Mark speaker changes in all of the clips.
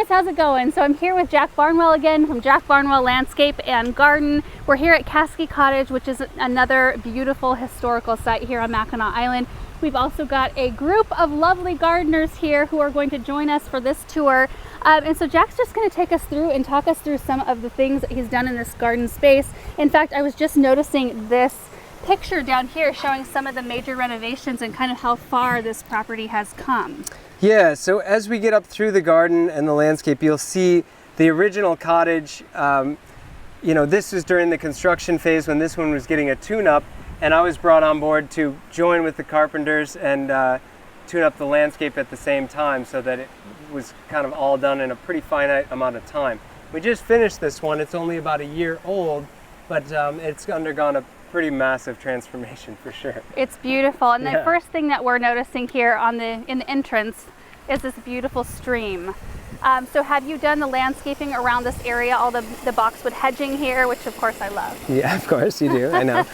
Speaker 1: how's it going? So I'm here with Jack Barnwell again from Jack Barnwell Landscape and Garden. We're here at Caskey Cottage, which is another beautiful historical site here on Mackinac Island. We've also got a group of lovely gardeners here who are going to join us for this tour. And so Jack's just going to take us through and talk us through some of the things that he's done in this garden space. In fact, I was just noticing this picture down here showing some of the major renovations and kind of how far this property has come.
Speaker 2: Yeah, so as we get up through the garden and the landscape, you'll see the original cottage. You know, this was during the construction phase when this one was getting a tune-up, and I was brought on board to join with the carpenters and tune up the landscape at the same time so that it was kind of all done in a pretty finite amount of time. We just finished this one. It's only about a year old, but it's undergone a pretty massive transformation for sure.
Speaker 1: It's beautiful, and
Speaker 2: Yeah.
Speaker 1: the first thing that we're noticing here in the entrance is this beautiful stream. So have you done the landscaping around this area, all the boxwood hedging here, which of course I love?
Speaker 2: Yeah, of course you do, I know.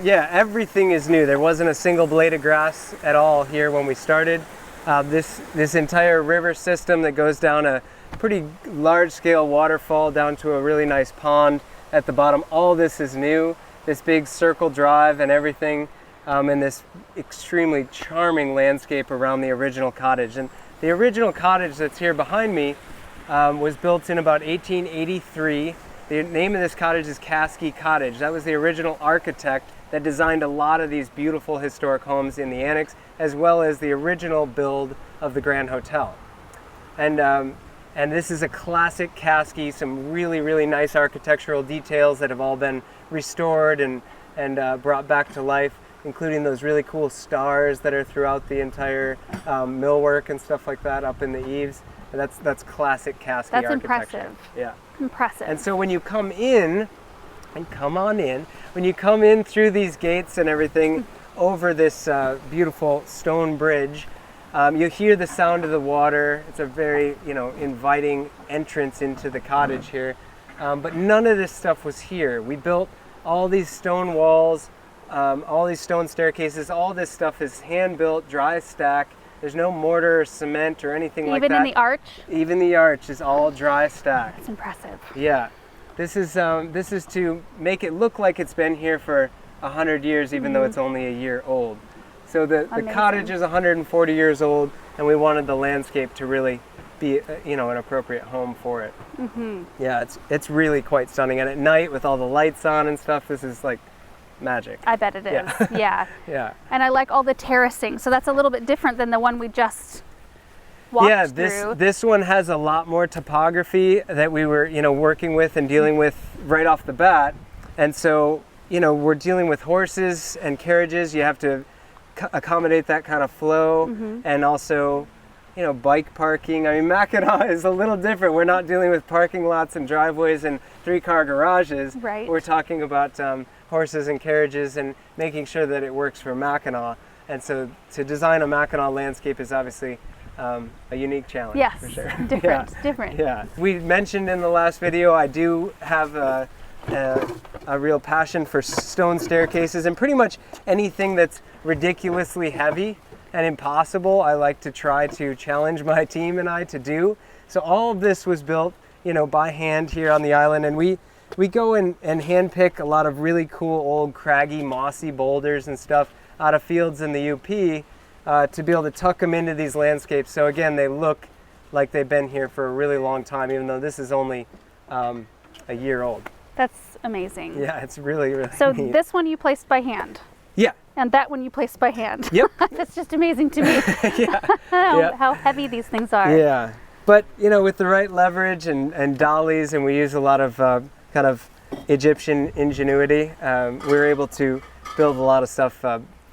Speaker 2: Yeah, everything is new. There wasn't a single blade of grass at all here when we started. This entire river system that goes down a pretty large-scale waterfall down to a really nice pond at the bottom, all this is new. This big circle drive and everything, and this extremely charming landscape around the original cottage. And the original cottage that's here behind me was built in about 1883. The name of this cottage is Caskey Cottage. That was the original architect that designed a lot of these beautiful historic homes in the annex, as well as the original build of the Grand Hotel. And this is a classic Caskey, some really, really nice architectural details that have all been restored and brought back to life, including those really cool stars that are throughout the entire millwork and stuff like that up in the eaves. And that's classic Caskey architecture.
Speaker 1: That's impressive.
Speaker 2: Yeah.
Speaker 1: Impressive.
Speaker 2: And so when you come in, and come on in, when you come in through these gates and everything over this beautiful stone bridge, you'll hear the sound of the water. It's a very, inviting entrance into the cottage here. But none of this stuff was here. We built all these stone walls, all these stone staircases. All this stuff is hand-built, dry stack. There's no mortar or cement or anything like that.
Speaker 1: Even in the arch?
Speaker 2: Even the arch is all dry stack.
Speaker 1: That's impressive.
Speaker 2: Yeah. This is to make it look like it's been here for 100 years, even though it's only a year old. So the cottage is 140 years old, and we wanted the landscape to really be, an appropriate home for it. Mm-hmm. Yeah, it's really quite stunning. And at night, with all the lights on and stuff, this is like magic.
Speaker 1: I bet it is.
Speaker 2: Yeah.
Speaker 1: Yeah.
Speaker 2: Yeah.
Speaker 1: And I like all the terracing. So that's a little bit different than the one we just walked through.
Speaker 2: This one has a lot more topography that we were, working with and dealing with right off the bat. And so, we're dealing with horses and carriages. You have to accommodate that kind of flow, and also, bike parking. I mean, Mackinac is a little different. We're not dealing with parking lots and driveways and 3-car garages.
Speaker 1: Right.
Speaker 2: We're talking about horses and carriages and making sure that it works for Mackinac. And so to design a Mackinac landscape is obviously a unique challenge.
Speaker 1: Yes,
Speaker 2: for sure.
Speaker 1: different.
Speaker 2: Yeah. We mentioned in the last video, I do have a real passion for stone staircases, and pretty much anything that's ridiculously heavy and impossible, I like to try to challenge my team and I to do. So all of this was built, by hand here on the island, and we go and hand pick a lot of really cool old craggy, mossy boulders and stuff out of fields in the UP to be able to tuck them into these landscapes. So again, they look like they've been here for a really long time, even though this is only a year old.
Speaker 1: That's amazing.
Speaker 2: Yeah, it's really, really
Speaker 1: So
Speaker 2: neat.
Speaker 1: this one you placed by hand?
Speaker 2: Yeah.
Speaker 1: And that one you placed by hand?
Speaker 2: Yep.
Speaker 1: That's just amazing to me.
Speaker 2: Yeah.
Speaker 1: How heavy these things are.
Speaker 2: Yeah. But, with the right leverage and dollies, and we use a lot of kind of Egyptian ingenuity, we were able to build a lot of stuff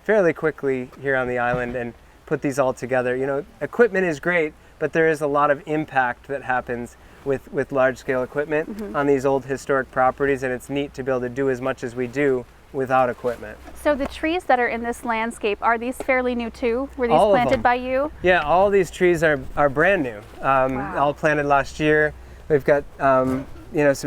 Speaker 2: fairly quickly here on the island and put these all together. Equipment is great, but there is a lot of impact that happens with large-scale equipment on these old historic properties, and it's neat to be able to do as much as we do without equipment.
Speaker 1: So the trees that are in this landscape, are these fairly new too? Were these
Speaker 2: All of
Speaker 1: planted
Speaker 2: them.
Speaker 1: by you?
Speaker 2: Yeah, all these trees are brand new.
Speaker 1: Wow.
Speaker 2: All planted last year. We've got some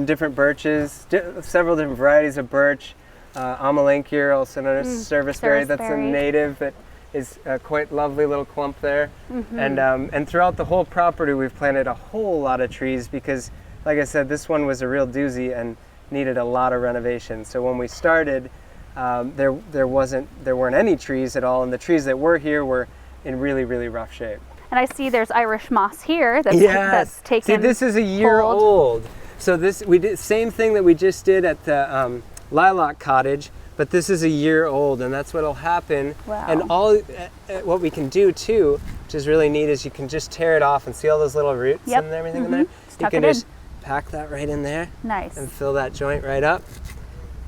Speaker 2: different birches, several different varieties of birch. Amelanchier, also known as serviceberry, that's a
Speaker 1: serviceberry.
Speaker 2: native that is a quite lovely little clump there. And throughout the whole property, we've planted a whole lot of trees because, like I said, this one was a real doozy and needed a lot of renovation. So when we started, there weren't any trees at all, and the trees that were here were in really, really rough shape.
Speaker 1: And I see there's Irish moss here that's,
Speaker 2: Yes.
Speaker 1: that's taken.
Speaker 2: See, this is a year old. So we did same thing that we just did at the Lilac Cottage, but this is a year old, and that's what'll happen.
Speaker 1: Wow.
Speaker 2: And what we can do too, which is really neat, is you can just tear it off and see all those little roots
Speaker 1: Yep.
Speaker 2: and everything in there. You can just pack that right in there.
Speaker 1: Nice.
Speaker 2: And fill that joint right up.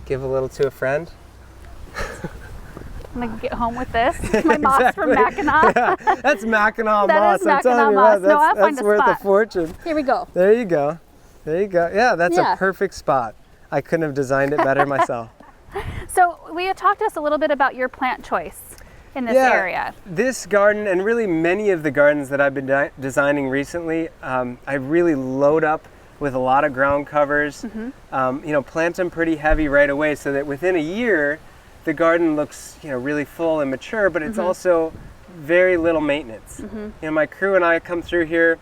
Speaker 2: Give a little to a friend.
Speaker 1: I'm gonna get home with this. My moss from Mackinac.
Speaker 2: Yeah, that's Mackinac
Speaker 1: That
Speaker 2: moss.
Speaker 1: is
Speaker 2: I'm telling you
Speaker 1: Mackinac
Speaker 2: what,
Speaker 1: moss. No, I'll find
Speaker 2: that's
Speaker 1: a
Speaker 2: worth
Speaker 1: spot.
Speaker 2: a fortune.
Speaker 1: Here we go.
Speaker 2: There you go. There you go. Yeah, that's
Speaker 1: Yeah.
Speaker 2: a perfect spot. I couldn't have designed it better myself.
Speaker 1: So will you talk to us a little bit about your plant choice in this area? This
Speaker 2: garden, and really many of the gardens that I've been designing recently, I really load up with a lot of ground covers. Plant them pretty heavy right away so that within a year, the garden looks, really full and mature, but it's also very little maintenance. My crew and I come through here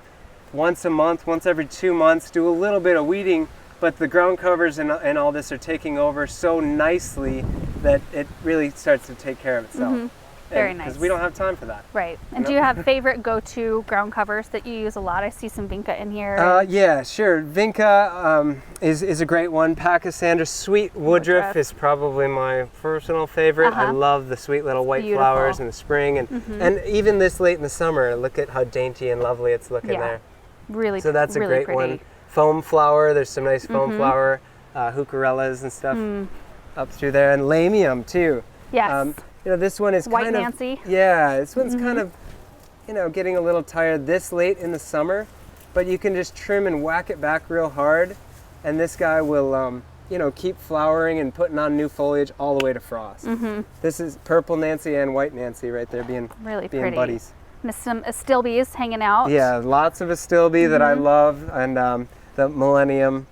Speaker 2: once a month, once every 2 months, do a little bit of weeding, but the ground covers and all this are taking over so nicely that it really starts to take care of itself.
Speaker 1: Very nice.
Speaker 2: Because we don't have time for that.
Speaker 1: Right. And do you have favorite go-to ground covers that you use a lot? I see some Vinca in here.
Speaker 2: Yeah, sure. Vinca is a great one. Pachysandra Sweet Woodruff is probably my personal favorite. I love the sweet little white flowers in the spring, and even this late in the summer. Look at how dainty and lovely it's looking there.
Speaker 1: Really.
Speaker 2: So that's
Speaker 1: really
Speaker 2: a great
Speaker 1: pretty
Speaker 2: one. Foam flower. There's some nice foam flower, heucherellas and stuff up through there, and lamium too.
Speaker 1: Yes.
Speaker 2: This one is
Speaker 1: White
Speaker 2: kind of
Speaker 1: Nancy.
Speaker 2: Yeah, this one's kind of getting a little tired this late in the summer, but you can just trim and whack it back real hard, and this guy will keep flowering and putting on new foliage all the way to frost. This is purple Nancy and white Nancy right there being
Speaker 1: really
Speaker 2: being
Speaker 1: pretty
Speaker 2: buddies.
Speaker 1: And some astilbes hanging out.
Speaker 2: Yeah, lots of astilbe that I love, and the Millennium.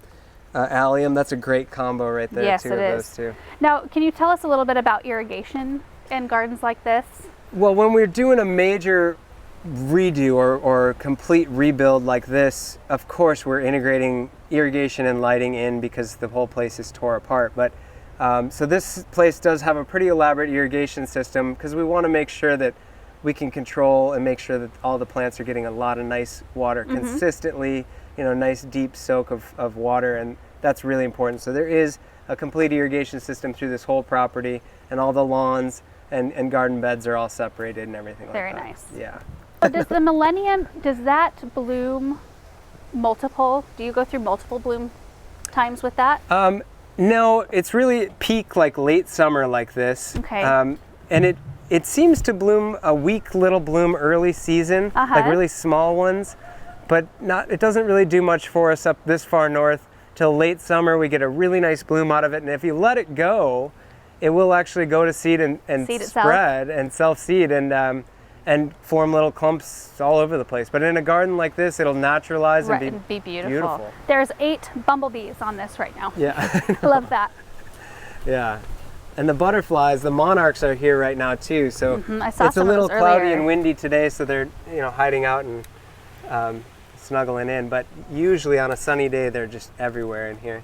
Speaker 2: Allium, that's a great combo right there.
Speaker 1: Yes,
Speaker 2: too,
Speaker 1: it
Speaker 2: of
Speaker 1: is.
Speaker 2: Those two.
Speaker 1: Now, can you tell us a little bit about irrigation in gardens like this?
Speaker 2: Well, when we're doing a major redo or complete rebuild like this, of course we're integrating irrigation and lighting in because the whole place is tore apart. But so this place does have a pretty elaborate irrigation system because we want to make sure that we can control and make sure that all the plants are getting a lot of nice water consistently, nice deep soak of water, and that's really important. So there is a complete irrigation system through this whole property, and all the lawns and garden beds are all separated and everything like that.
Speaker 1: Very nice.
Speaker 2: Yeah.
Speaker 1: So does the Millennium, does that bloom multiple? Do you go through multiple bloom times with that?
Speaker 2: No, it's really peak like late summer like this.
Speaker 1: Okay.
Speaker 2: And it seems to bloom a weak little bloom early season, like really small ones, but it doesn't really do much for us up this far north. Till late summer, we get a really nice bloom out of it, and if you let it go, it will actually go to seed and spread and self-seed and form little clumps all over the place. But in a garden like this, it'll naturalize and be beautiful.
Speaker 1: There's 8 bumblebees on this right now.
Speaker 2: Yeah.
Speaker 1: I love that.
Speaker 2: Yeah. And the butterflies, the monarchs are here right now too. So
Speaker 1: I saw
Speaker 2: it's a little
Speaker 1: earlier.
Speaker 2: cloudy and windy today, so they're hiding out and snuggling in. But usually on a sunny day, they're just everywhere in here.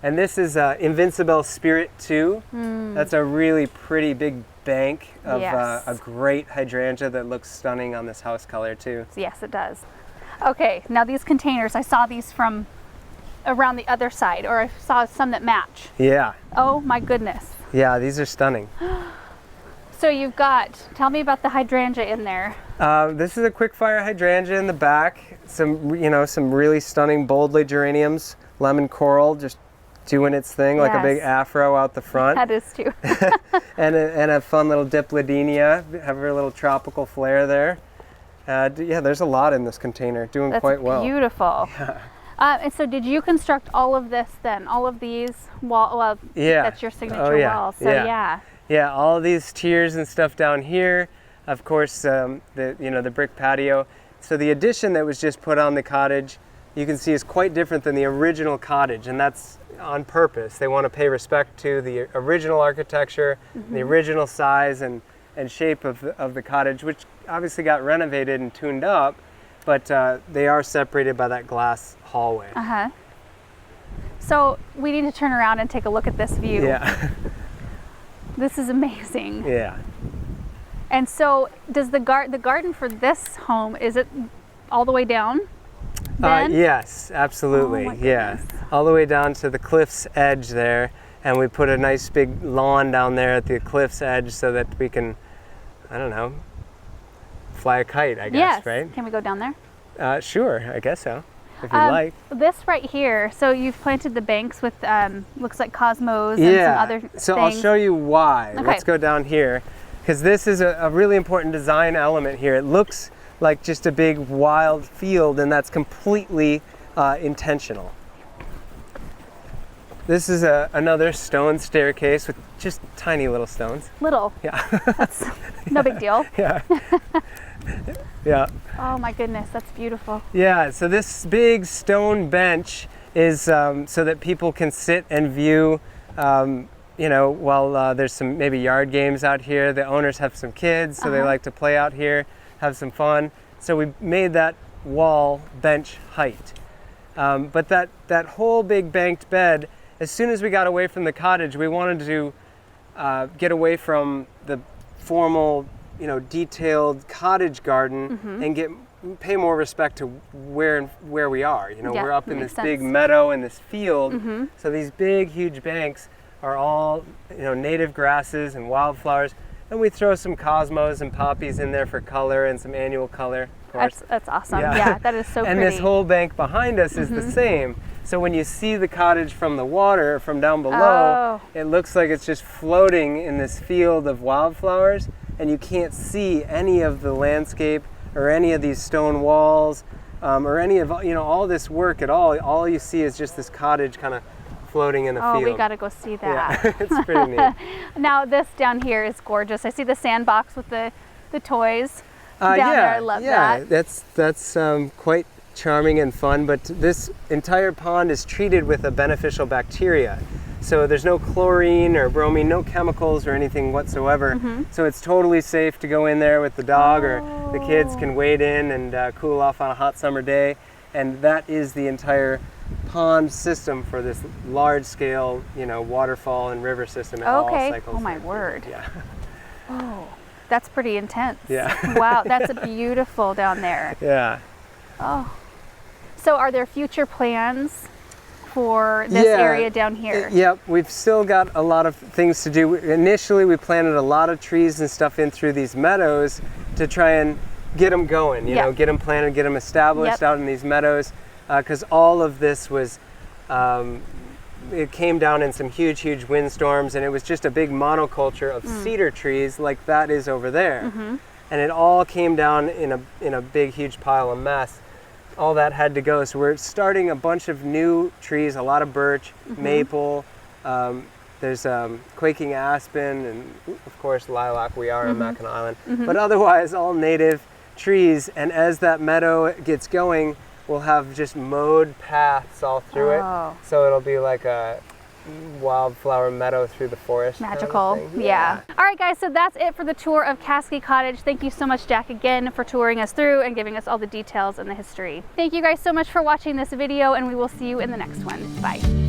Speaker 2: And this is Invincible Spirit 2. That's a really pretty big bank of a great hydrangea that looks stunning on this house color too.
Speaker 1: Yes, it does. Okay, now these containers, I saw these from around the other side, or I saw some that match.
Speaker 2: Yeah.
Speaker 1: Oh my goodness.
Speaker 2: Yeah, these are stunning.
Speaker 1: So you've got, tell me about the hydrangea in there.
Speaker 2: This is a quick fire hydrangea in the back. Some really stunning boldly geraniums, lemon coral, just doing its thing like a big afro out the front.
Speaker 1: That is too.
Speaker 2: and a fun little dipladenia, have a little tropical flair there. Yeah, there's a lot in this container, doing quite well.
Speaker 1: That's beautiful.
Speaker 2: Yeah.
Speaker 1: And so did you construct all of this then? All of these well, that's your signature wall. So
Speaker 2: yeah, all of these tiers and stuff down here. Of course, the brick patio. So the addition that was just put on the cottage, you can see is quite different than the original cottage, and that's on purpose. They want to pay respect to the original architecture, the original size, and and shape of the cottage, which obviously got renovated and tuned up, but they are separated by that glass hallway.
Speaker 1: Uh-huh. So we need to turn around and take a look at this view.
Speaker 2: Yeah.
Speaker 1: This is amazing.
Speaker 2: Yeah.
Speaker 1: And so does the garden for this home, is it all the way down then?
Speaker 2: Yes, absolutely.
Speaker 1: Oh my
Speaker 2: Yeah.
Speaker 1: goodness.
Speaker 2: All the way down to the cliff's edge there. And we put a nice big lawn down there at the cliff's edge so that we can, I don't know, fly a kite, I guess,
Speaker 1: Yes.
Speaker 2: right?
Speaker 1: Can we go down there?
Speaker 2: Sure, I guess so, if you'd like.
Speaker 1: This right here, so you've planted the banks with, looks like cosmos and some other things.
Speaker 2: So I'll show you why.
Speaker 1: Okay.
Speaker 2: Let's go down here, because this is a really important design element here. It looks like just a big wild field, and that's completely intentional. This is another stone staircase with just tiny little stones.
Speaker 1: Little.
Speaker 2: Yeah.
Speaker 1: That's no big deal.
Speaker 2: Yeah. Yeah.
Speaker 1: Oh my goodness, that's beautiful.
Speaker 2: Yeah, so this big stone bench is so that people can sit and view, you know, while there's some maybe yard games out here. The owners have some kids, so they like to play out here, have some fun. So we made that wall bench height. But that whole big banked bed, as soon as we got away from the cottage, we wanted to get away from the formal, you know, detailed cottage garden and pay more respect to where we are. You know,
Speaker 1: Yeah,
Speaker 2: we're up in
Speaker 1: makes
Speaker 2: this big
Speaker 1: sense.
Speaker 2: meadow in this field. So these big, huge banks are all, you know, native grasses and wildflowers. And we throw some cosmos and poppies in there for color and some annual color, of course.
Speaker 1: That's awesome. Yeah, that is so
Speaker 2: And
Speaker 1: pretty.
Speaker 2: this whole bank behind us is the same. So when you see the cottage from the water, from down below, it looks like it's just floating in this field of wildflowers, and you can't see any of the landscape or any of these stone walls or any of, you know, all this work at all. All you see is just this cottage kind of floating in a field.
Speaker 1: Oh, we gotta go see that.
Speaker 2: Yeah, it's pretty neat.
Speaker 1: Now this down here is gorgeous. I see the sandbox with the toys down there. I love that.
Speaker 2: That's quite charming and fun, but this entire pond is treated with a beneficial bacteria. So there's no chlorine or bromine, no chemicals or anything whatsoever. So it's totally safe to go in there with the dog, or the kids can wade in and cool off on a hot summer day. And that is the entire pond system for this large scale, you know, waterfall and river system. It all cycles
Speaker 1: Oh my
Speaker 2: through.
Speaker 1: word.
Speaker 2: Yeah.
Speaker 1: Oh, that's pretty intense.
Speaker 2: Yeah.
Speaker 1: Wow, that's beautiful down there.
Speaker 2: Yeah.
Speaker 1: Oh. So are there future plans for this area down here?
Speaker 2: Yep, we've still got a lot of things to do. Initially, we planted a lot of trees and stuff in through these meadows to try and get them going, you know, get them planted, get them established out in these meadows, because all of this was, it came down in some huge, huge windstorms, and it was just a big monoculture of cedar trees like that is over there. And it all came down in a big, huge pile of mess. All that had to go. So we're starting a bunch of new trees, a lot of birch, maple, there's quaking aspen, and of course lilac. We are on Mackinac Island. But otherwise all native trees, and as that meadow gets going, we'll have just mowed paths all through it. So it'll be like a wildflower meadow through the forest.
Speaker 1: Magical.
Speaker 2: Kind of thing.
Speaker 1: Yeah. All right, guys, so that's it for the tour of Caskey Cottage. Thank you so much, Jack, again for touring us through and giving us all the details and the history. Thank you guys so much for watching this video, and we will see you in the next one. Bye.